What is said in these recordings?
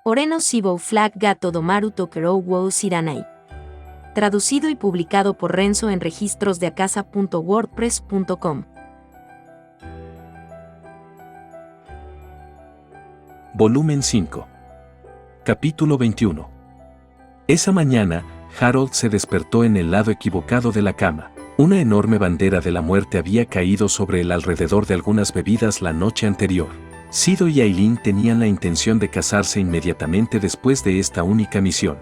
Oreno Sibou Flag Gato Domaru Tokerou Wou Siranai. Traducido y publicado por Renzo en registrosdeacasa.wordpress.com. Volumen 5. Capítulo 21. Esa mañana, Harold se despertó en el lado equivocado de la cama. Una enorme bandera de la muerte había caído sobre el alrededor de algunas bebidas la noche anterior. Sido y Aileen tenían la intención de casarse inmediatamente después de esta única misión.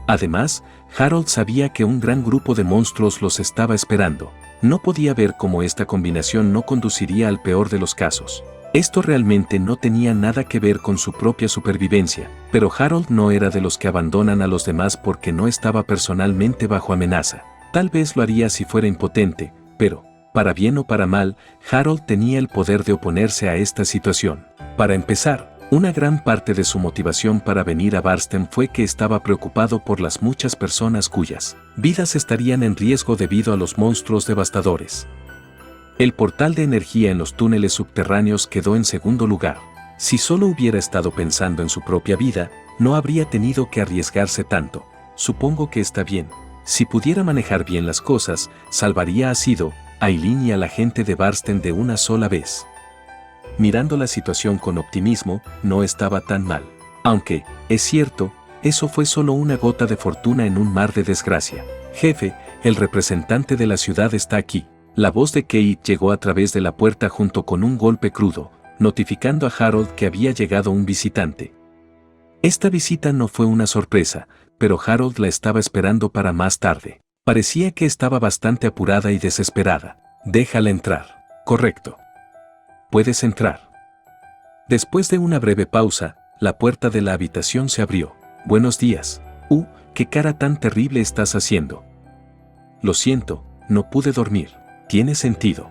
Además, Harold sabía que un gran grupo de monstruos los estaba esperando. No podía ver cómo esta combinación no conduciría al peor de los casos. Esto realmente no tenía nada que ver con su propia supervivencia, pero Harold no era de los que abandonan a los demás porque no estaba personalmente bajo amenaza. Tal vez lo haría si fuera impotente, pero, para bien o para mal, Harold tenía el poder de oponerse a esta situación. Para empezar, una gran parte de su motivación para venir a Barsten fue que estaba preocupado por las muchas personas cuyas vidas estarían en riesgo debido a los monstruos devastadores. El portal de energía en los túneles subterráneos quedó en segundo lugar. Si solo hubiera estado pensando en su propia vida, no habría tenido que arriesgarse tanto. Supongo que está bien. Si pudiera manejar bien las cosas, salvaría a Sido, a Aileen y a la gente de Barsten de una sola vez. Mirando la situación con optimismo, no estaba tan mal. Aunque, es cierto, eso fue solo una gota de fortuna en un mar de desgracia. Jefe, el representante de la ciudad está aquí. La voz de Kate llegó a través de la puerta junto con un golpe crudo, notificando a Harold que había llegado un visitante. Esta visita no fue una sorpresa, pero Harold la estaba esperando para más tarde. Parecía que estaba bastante apurada y desesperada. Déjala entrar. Correcto. Puedes entrar. Después de una breve pausa, la puerta de la habitación se abrió. Buenos días. ¿Qué cara tan terrible estás haciendo? Lo siento, no pude dormir. Tiene sentido.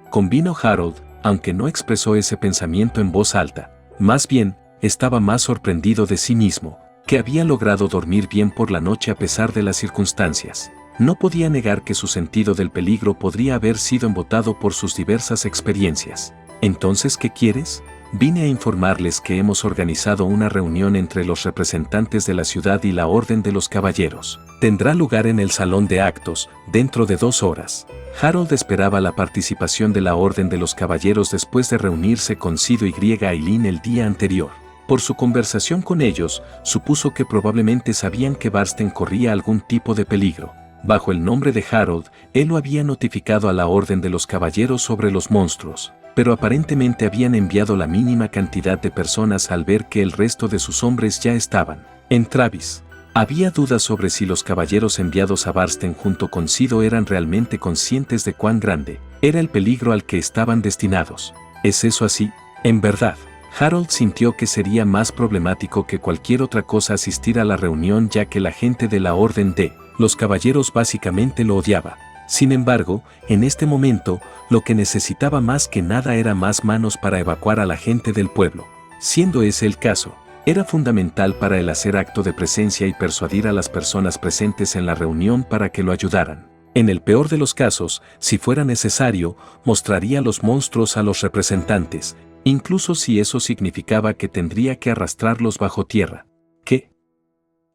Convino Harold, aunque no expresó ese pensamiento en voz alta. Más bien, estaba más sorprendido de sí mismo, que había logrado dormir bien por la noche a pesar de las circunstancias. No podía negar que su sentido del peligro podría haber sido embotado por sus diversas experiencias. ¿Entonces qué quieres? Vine a informarles que hemos organizado una reunión entre los representantes de la ciudad y la Orden de los Caballeros. Tendrá lugar en el Salón de Actos, dentro de 2 horas. Harold esperaba la participación de la Orden de los Caballeros después de reunirse con Sido y Aileen el día anterior. Por su conversación con ellos, supuso que probablemente sabían que Barsten corría algún tipo de peligro. Bajo el nombre de Harold, él lo había notificado a la Orden de los Caballeros sobre los monstruos, pero aparentemente habían enviado la mínima cantidad de personas al ver que el resto de sus hombres ya estaban en Travis. Había dudas sobre si los caballeros enviados a Barsten junto con Sido eran realmente conscientes de cuán grande era el peligro al que estaban destinados. ¿Es eso así? En verdad, Harold sintió que sería más problemático que cualquier otra cosa asistir a la reunión, ya que la gente de la Orden de los Caballeros básicamente lo odiaba. Sin embargo, en este momento, lo que necesitaba más que nada era más manos para evacuar a la gente del pueblo. Siendo ese el caso, era fundamental para él hacer acto de presencia y persuadir a las personas presentes en la reunión para que lo ayudaran. En el peor de los casos, si fuera necesario, mostraría los monstruos a los representantes, incluso si eso significaba que tendría que arrastrarlos bajo tierra. ¿Qué?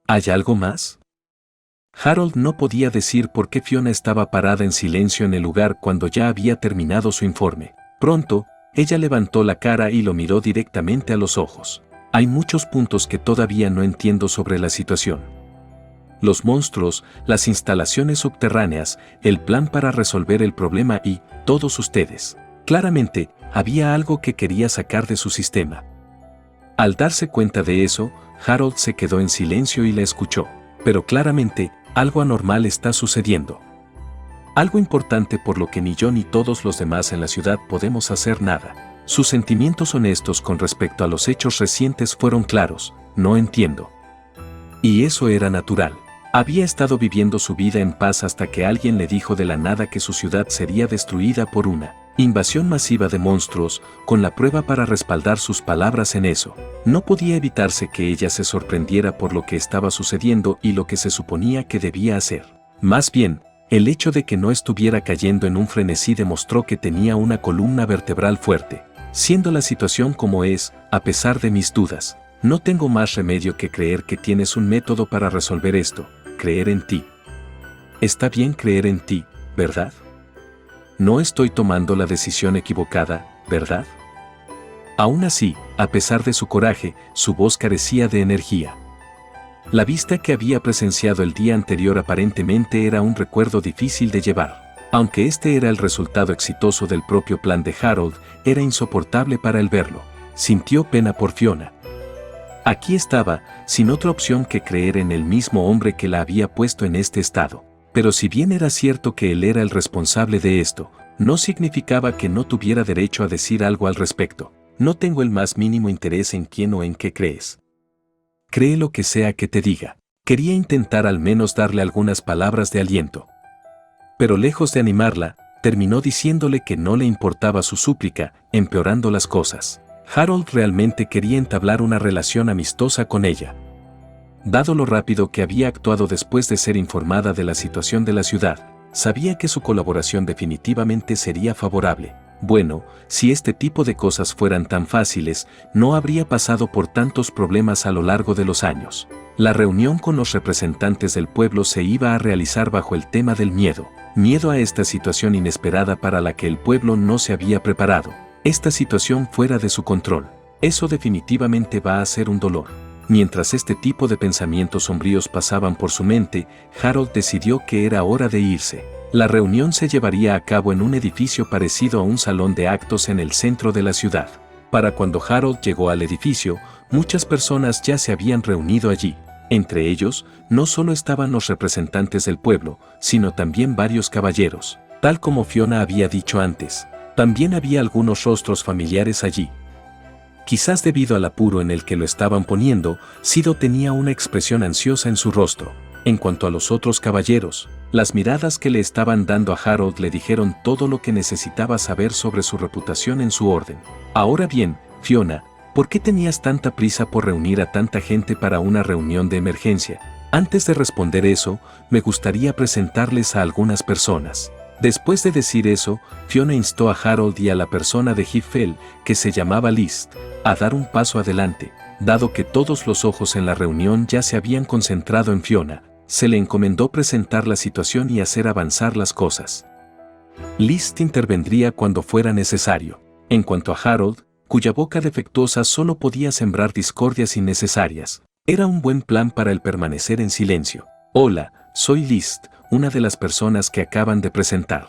¿Hay algo más? Harold no podía decir por qué Fiona estaba parada en silencio en el lugar cuando ya había terminado su informe. Pronto, ella levantó la cara y lo miró directamente a los ojos. Hay muchos puntos que todavía no entiendo sobre la situación. Los monstruos, las instalaciones subterráneas, el plan para resolver el problema y todos ustedes. Claramente, había algo que quería sacar de su sistema. Al darse cuenta de eso, Harold se quedó en silencio y la escuchó. Pero claramente, algo anormal está sucediendo. Algo importante por lo que ni yo ni todos los demás en la ciudad podemos hacer nada. Sus sentimientos honestos con respecto a los hechos recientes fueron claros. No entiendo. Y eso era natural. Había estado viviendo su vida en paz hasta que alguien le dijo de la nada que su ciudad sería destruida por una invasión masiva de monstruos, con la prueba para respaldar sus palabras en eso. No podía evitarse que ella se sorprendiera por lo que estaba sucediendo y lo que se suponía que debía hacer. Más bien, el hecho de que no estuviera cayendo en un frenesí demostró que tenía una columna vertebral fuerte. Siendo la situación como es, a pesar de mis dudas, No tengo más remedio que creer que tienes un método para resolver esto, creer en ti. Está bien creer en ti, ¿verdad? No estoy tomando la decisión equivocada, ¿verdad? Aún así, a pesar de su coraje, su voz carecía de energía. La vista que había presenciado el día anterior aparentemente era un recuerdo difícil de llevar. Aunque este era el resultado exitoso del propio plan de Harold, era insoportable para él verlo. Sintió pena por Fiona. Aquí estaba, sin otra opción que creer en el mismo hombre que la había puesto en este estado. Pero si bien era cierto que él era el responsable de esto, no significaba que no tuviera derecho a decir algo al respecto. No tengo el más mínimo interés en quién o en qué crees. Cree lo que sea que te diga. Quería intentar al menos darle algunas palabras de aliento. Pero lejos de animarla, terminó diciéndole que no le importaba su súplica, empeorando las cosas. Harold realmente quería entablar una relación amistosa con ella. Dado lo rápido que había actuado después de ser informada de la situación de la ciudad, sabía que su colaboración definitivamente sería favorable. Bueno, si este tipo de cosas fueran tan fáciles, no habría pasado por tantos problemas a lo largo de los años. La reunión con los representantes del pueblo se iba a realizar bajo el tema del miedo. Miedo a esta situación inesperada para la que el pueblo no se había preparado. Esta situación fuera de su control. Eso definitivamente va a ser un dolor. Mientras este tipo de pensamientos sombríos pasaban por su mente, Harold decidió que era hora de irse. La reunión se llevaría a cabo en un edificio parecido a un salón de actos en el centro de la ciudad. Para cuando Harold llegó al edificio, muchas personas ya se habían reunido allí. Entre ellos, no solo estaban los representantes del pueblo, sino también varios caballeros. Tal como Fiona había dicho antes, también había algunos rostros familiares allí. Quizás debido al apuro en el que lo estaban poniendo, Sido tenía una expresión ansiosa en su rostro. En cuanto a los otros caballeros, las miradas que le estaban dando a Harold le dijeron todo lo que necesitaba saber sobre su reputación en su orden. Ahora bien, Fiona, ¿por qué tenías tanta prisa por reunir a tanta gente para una reunión de emergencia? Antes de responder eso, me gustaría presentarles a algunas personas. Después de decir eso, Fiona instó a Harold y a la persona de Hiffel, que se llamaba List, a dar un paso adelante. Dado que todos los ojos en la reunión ya se habían concentrado en Fiona, se le encomendó presentar la situación y hacer avanzar las cosas. List intervendría cuando fuera necesario. En cuanto a Harold, cuya boca defectuosa solo podía sembrar discordias innecesarias, era un buen plan para el permanecer en silencio. Hola, soy List, una de las personas que acaban de presentar.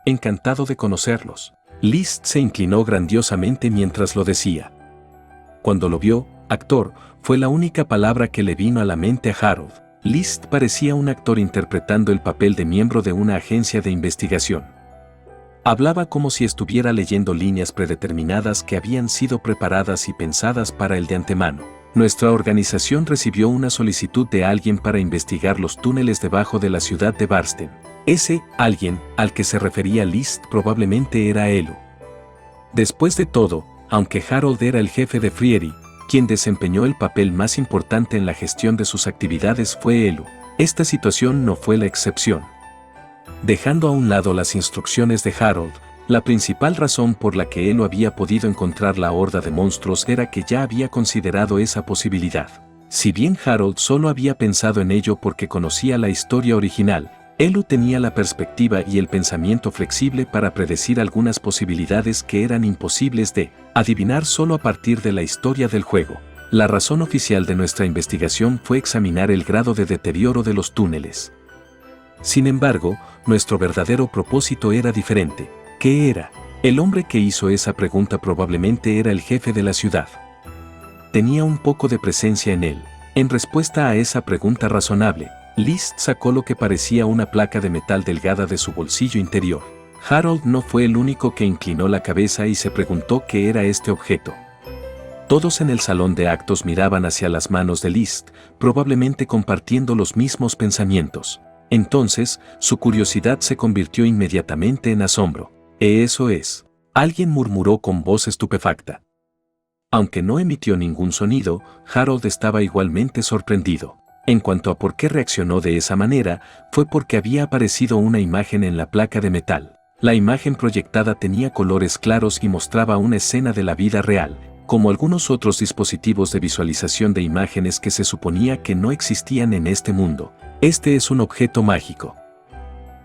Encantado de conocerlos. List se inclinó grandiosamente mientras lo decía. Cuando lo vio, actor, fue la única palabra que le vino a la mente a Harold. List parecía un actor interpretando el papel de miembro de una agencia de investigación. Hablaba como si estuviera leyendo líneas predeterminadas que habían sido preparadas y pensadas para él de antemano. Nuestra organización recibió una solicitud de alguien para investigar los túneles debajo de la ciudad de Barsten. Ese alguien al que se refería List probablemente era Elu. Después de todo, aunque Harold era el jefe de Frieri, quien desempeñó el papel más importante en la gestión de sus actividades fue Elu. Esta situación no fue la excepción. Dejando a un lado las instrucciones de Harold, la principal razón por la que Elu había podido encontrar la horda de monstruos era que ya había considerado esa posibilidad. Si bien Harold solo había pensado en ello porque conocía la historia original, Elu tenía la perspectiva y el pensamiento flexible para predecir algunas posibilidades que eran imposibles de adivinar solo a partir de la historia del juego. La razón oficial de nuestra investigación fue examinar el grado de deterioro de los túneles. Sin embargo, nuestro verdadero propósito era diferente. ¿Qué era? El hombre que hizo esa pregunta probablemente era el jefe de la ciudad. Tenía un poco de presencia en él. En respuesta a esa pregunta razonable, List sacó lo que parecía una placa de metal delgada de su bolsillo interior. Harold no fue el único que inclinó la cabeza y se preguntó qué era este objeto. Todos en el salón de actos miraban hacia las manos de List, probablemente compartiendo los mismos pensamientos. Entonces, su curiosidad se convirtió inmediatamente en asombro. «Eso es», alguien murmuró con voz estupefacta. Aunque no emitió ningún sonido, Harold estaba igualmente sorprendido. En cuanto a por qué reaccionó de esa manera, fue porque había aparecido una imagen en la placa de metal. La imagen proyectada tenía colores claros y mostraba una escena de la vida real. como algunos otros dispositivos de visualización de imágenes que se suponía que no existían en este mundo. Este es un objeto mágico.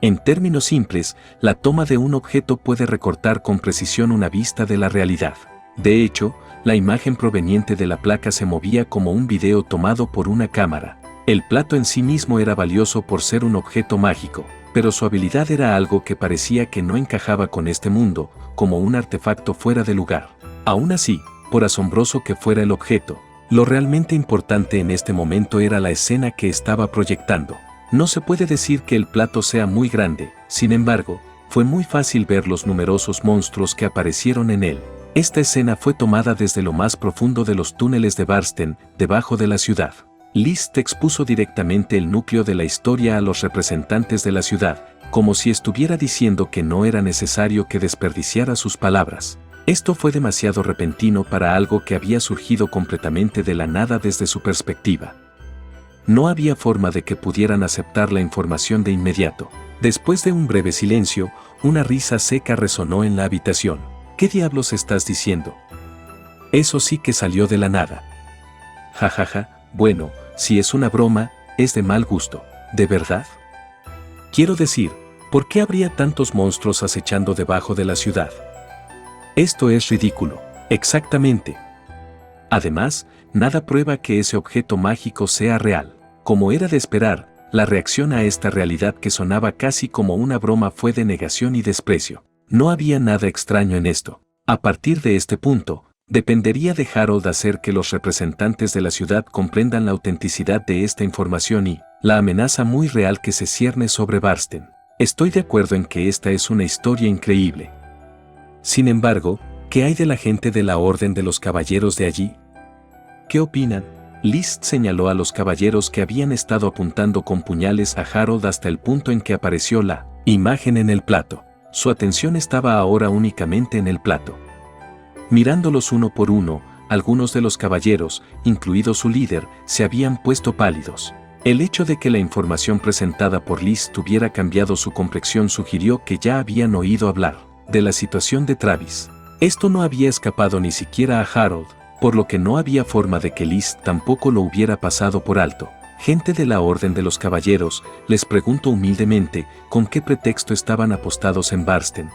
En términos simples, la toma de un objeto puede recortar con precisión una vista de la realidad. De hecho, la imagen proveniente de la placa se movía como un video tomado por una cámara. El plato en sí mismo era valioso por ser un objeto mágico, pero su habilidad era algo que parecía que no encajaba con este mundo, como un artefacto fuera de lugar. Aún así, por asombroso que fuera el objeto, lo realmente importante en este momento era la escena que estaba proyectando. No se puede decir que el plato sea muy grande, sin embargo, fue muy fácil ver los numerosos monstruos que aparecieron en él. Esta escena fue tomada desde lo más profundo de los túneles de Barsten, debajo de la ciudad. Liszt expuso directamente el núcleo de la historia a los representantes de la ciudad, como si estuviera diciendo que no era necesario que desperdiciara sus palabras. Esto fue demasiado repentino para algo que había surgido completamente de la nada desde su perspectiva. No había forma de que pudieran aceptar la información de inmediato. Después de un breve silencio, una risa seca resonó en la habitación. ¿Qué diablos estás diciendo? Eso sí que salió de la nada. Jajaja, bueno, si es una broma, es de mal gusto. ¿De verdad? Quiero decir, ¿por qué habría tantos monstruos acechando debajo de la ciudad? Esto es ridículo. Exactamente. Además, nada prueba que ese objeto mágico sea real. Como era de esperar, la reacción a esta realidad que sonaba casi como una broma fue de negación y desprecio. No había nada extraño en esto. A partir de este punto, dependería de Harold hacer que los representantes de la ciudad comprendan la autenticidad de esta información y la amenaza muy real que se cierne sobre Barsten. Estoy de acuerdo en que esta es una historia increíble. Sin embargo, ¿qué hay de la gente de la Orden de los Caballeros de allí? ¿Qué opinan? Liszt señaló a los caballeros que habían estado apuntando con puñales a Harold hasta el punto en que apareció la imagen en el plato. Su atención estaba ahora únicamente en el plato. Mirándolos uno por uno, algunos de los caballeros, incluido su líder, se habían puesto pálidos. El hecho de que la información presentada por Liszt hubiera cambiado su complexión sugirió que ya habían oído hablar de la situación de Travis. Esto no había escapado ni siquiera a Harold, por lo que no había forma de que Liszt tampoco lo hubiera pasado por alto. Gente de la Orden de los Caballeros, les pregunto humildemente, ¿con qué pretexto estaban apostados en Barsten?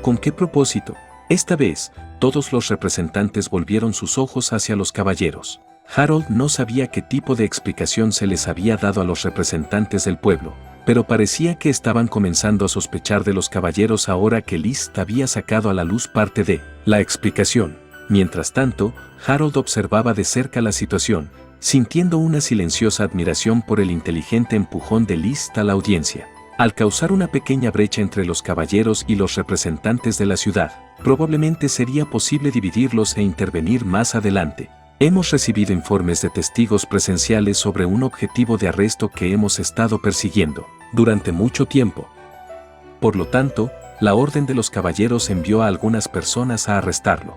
¿Con qué propósito? Esta vez, todos los representantes volvieron sus ojos hacia los caballeros. Harold no sabía qué tipo de explicación se les había dado a los representantes del pueblo, pero parecía que estaban comenzando a sospechar de los caballeros ahora que Liszt había sacado a la luz parte de la explicación. Mientras tanto, Harold observaba de cerca la situación, sintiendo una silenciosa admiración por el inteligente empujón de Liszt a la audiencia. Al causar una pequeña brecha entre los caballeros y los representantes de la ciudad, probablemente sería posible dividirlos e intervenir más adelante. Hemos recibido informes de testigos presenciales sobre un objetivo de arresto que hemos estado persiguiendo durante mucho tiempo. Por lo tanto, la Orden de los Caballeros envió a algunas personas a arrestarlo.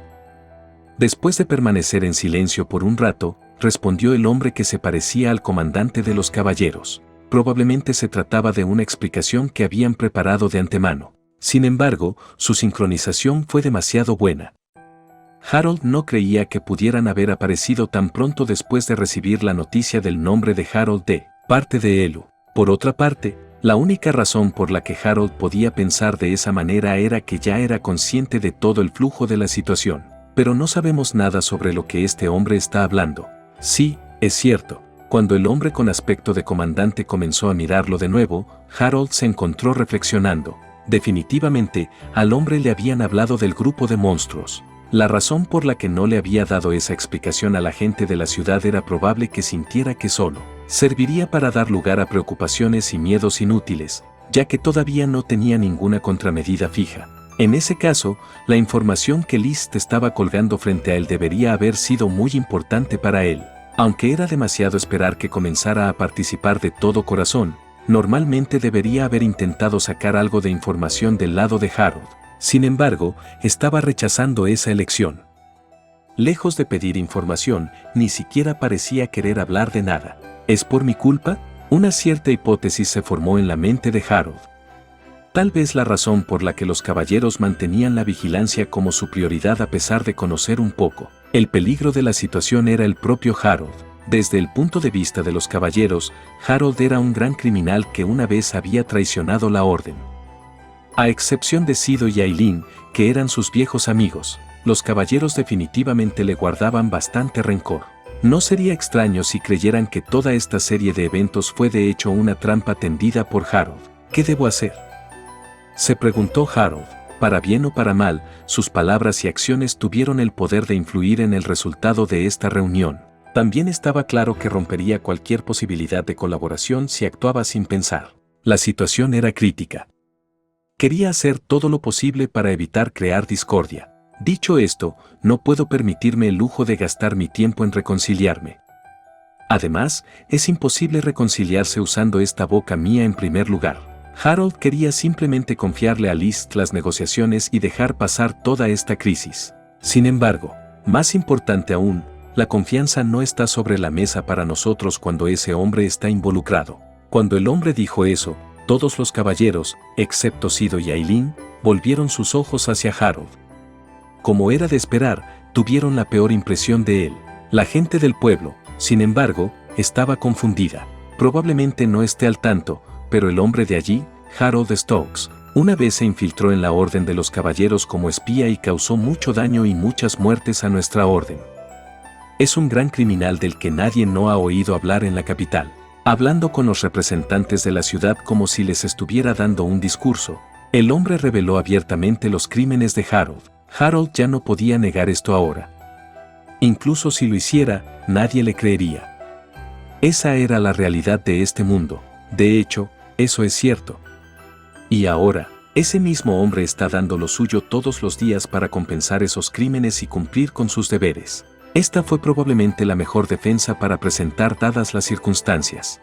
Después de permanecer en silencio por un rato, respondió el hombre que se parecía al comandante de los caballeros. Probablemente se trataba de una explicación que habían preparado de antemano. Sin embargo, su sincronización fue demasiado buena. Harold no creía que pudieran haber aparecido tan pronto después de recibir la noticia del nombre de Harold de parte de Elu. Por otra parte, la única razón por la que Harold podía pensar de esa manera era que ya era consciente de todo el flujo de la situación. Pero no sabemos nada sobre lo que este hombre está hablando. Sí, es cierto. Cuando el hombre con aspecto de comandante comenzó a mirarlo de nuevo, Harold se encontró reflexionando. Definitivamente, al hombre le habían hablado del grupo de monstruos. La razón por la que no le había dado esa explicación a la gente de la ciudad era probable que sintiera que solo serviría para dar lugar a preocupaciones y miedos inútiles, ya que todavía no tenía ninguna contramedida fija. En ese caso, la información que Liszt estaba colgando frente a él debería haber sido muy importante para él. Aunque era demasiado esperar que comenzara a participar de todo corazón, normalmente debería haber intentado sacar algo de información del lado de Harold. Sin embargo, estaba rechazando esa elección. Lejos de pedir información, ni siquiera parecía querer hablar de nada. ¿Es por mi culpa? Una cierta hipótesis se formó en la mente de Harold. Tal vez la razón por la que los caballeros mantenían la vigilancia como su prioridad a pesar de conocer un poco el peligro de la situación era el propio Harold. Desde el punto de vista de los caballeros, Harold era un gran criminal que una vez había traicionado la orden. A excepción de Sido y Aileen, que eran sus viejos amigos, los caballeros definitivamente le guardaban bastante rencor. No sería extraño si creyeran que toda esta serie de eventos fue de hecho una trampa tendida por Harold. ¿Qué debo hacer?, se preguntó Harold. Para bien o para mal, sus palabras y acciones tuvieron el poder de influir en el resultado de esta reunión. También estaba claro que rompería cualquier posibilidad de colaboración si actuaba sin pensar. La situación era crítica. Quería hacer todo lo posible para evitar crear discordia. Dicho esto, no puedo permitirme el lujo de gastar mi tiempo en reconciliarme. Además, es imposible reconciliarse usando esta boca mía en primer lugar. Harold quería simplemente confiarle a List las negociaciones y dejar pasar toda esta crisis. Sin embargo, más importante aún, la confianza no está sobre la mesa para nosotros cuando ese hombre está involucrado. Cuando el hombre dijo eso, todos los caballeros, excepto Sido y Aileen, volvieron sus ojos hacia Harold. Como era de esperar, tuvieron la peor impresión de él. La gente del pueblo, sin embargo, estaba confundida. Probablemente no esté al tanto, pero el hombre de allí, Harold Stokes, una vez se infiltró en la Orden de los Caballeros como espía y causó mucho daño y muchas muertes a nuestra orden. Es un gran criminal del que nadie no ha oído hablar en la capital. Hablando con los representantes de la ciudad como si les estuviera dando un discurso, el hombre reveló abiertamente los crímenes de Harold. Harold ya no podía negar esto ahora. Incluso si lo hiciera, nadie le creería. Esa era la realidad de este mundo. De hecho, eso es cierto. Y ahora, ese mismo hombre está dando lo suyo todos los días para compensar esos crímenes y cumplir con sus deberes. Esta fue probablemente la mejor defensa para presentar dadas las circunstancias.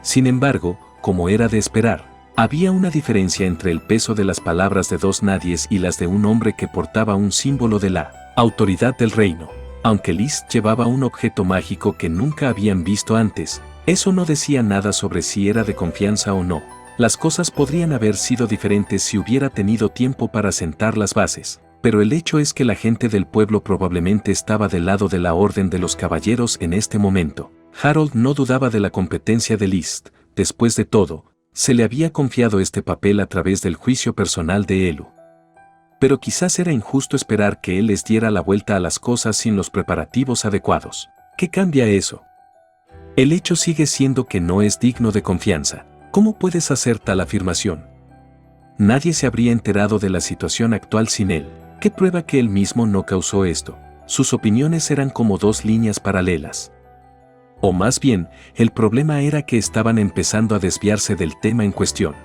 Sin embargo, como era de esperar, había una diferencia entre el peso de las palabras de dos nadies y las de un hombre que portaba un símbolo de la autoridad del reino. Aunque List llevaba un objeto mágico que nunca habían visto antes, eso no decía nada sobre si era de confianza o no. Las cosas podrían haber sido diferentes si hubiera tenido tiempo para sentar las bases, pero el hecho es que la gente del pueblo probablemente estaba del lado de la Orden de los Caballeros en este momento. Harold no dudaba de la competencia de List. Después de todo, se le había confiado este papel a través del juicio personal de Elu. Pero quizás era injusto esperar que él les diera la vuelta a las cosas sin los preparativos adecuados. ¿Qué cambia eso? El hecho sigue siendo que no es digno de confianza. ¿Cómo puedes hacer tal afirmación? Nadie se habría enterado de la situación actual sin él. ¿Qué prueba que él mismo no causó esto? Sus opiniones eran como dos líneas paralelas. O más bien, el problema era que estaban empezando a desviarse del tema en cuestión.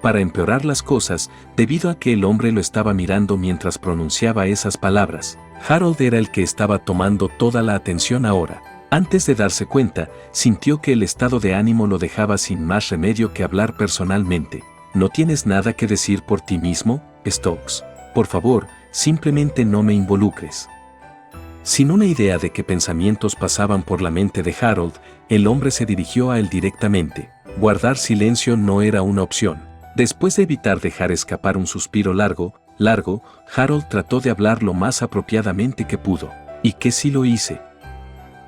Para empeorar las cosas, debido a que el hombre lo estaba mirando mientras pronunciaba esas palabras, Harold era el que estaba tomando toda la atención ahora. Antes de darse cuenta, sintió que el estado de ánimo lo dejaba sin más remedio que hablar personalmente. ¿No tienes nada que decir por ti mismo, Stokes? Por favor, simplemente no me involucres. Sin una idea de qué pensamientos pasaban por la mente de Harold, el hombre se dirigió a él directamente. Guardar silencio no era una opción. Después de evitar dejar escapar un suspiro largo, Harold trató de hablar lo más apropiadamente que pudo. ¿Y qué si lo hice?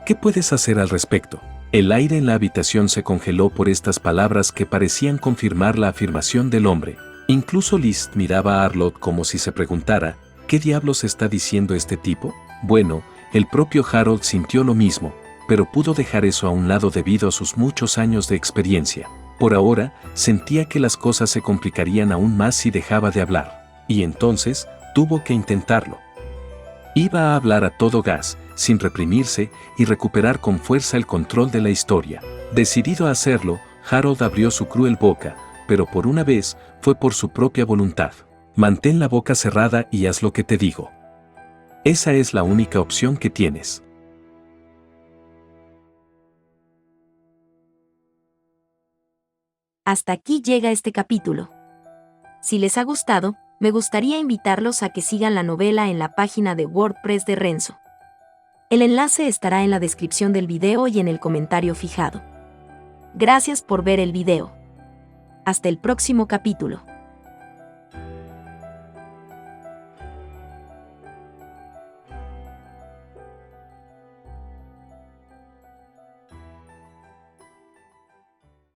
¿Qué puedes hacer al respecto? El aire en la habitación se congeló por estas palabras que parecían confirmar la afirmación del hombre. Incluso List miraba a Arlott como si se preguntara, ¿qué diablos está diciendo este tipo? Bueno, el propio Harold sintió lo mismo, pero pudo dejar eso a un lado debido a sus muchos años de experiencia. Por ahora, sentía que las cosas se complicarían aún más si dejaba de hablar. Y entonces, tuvo que intentarlo. Iba a hablar a todo gas, sin reprimirse, y recuperar con fuerza el control de la historia. Decidido a hacerlo, Harold abrió su cruel boca, pero por una vez, fue por su propia voluntad. Mantén la boca cerrada y haz lo que te digo. Esa es la única opción que tienes. Hasta aquí llega este capítulo. Si les ha gustado, me gustaría invitarlos a que sigan la novela en la página de WordPress de Renzo. El enlace estará en la descripción del video y en el comentario fijado. Gracias por ver el video. Hasta el próximo capítulo.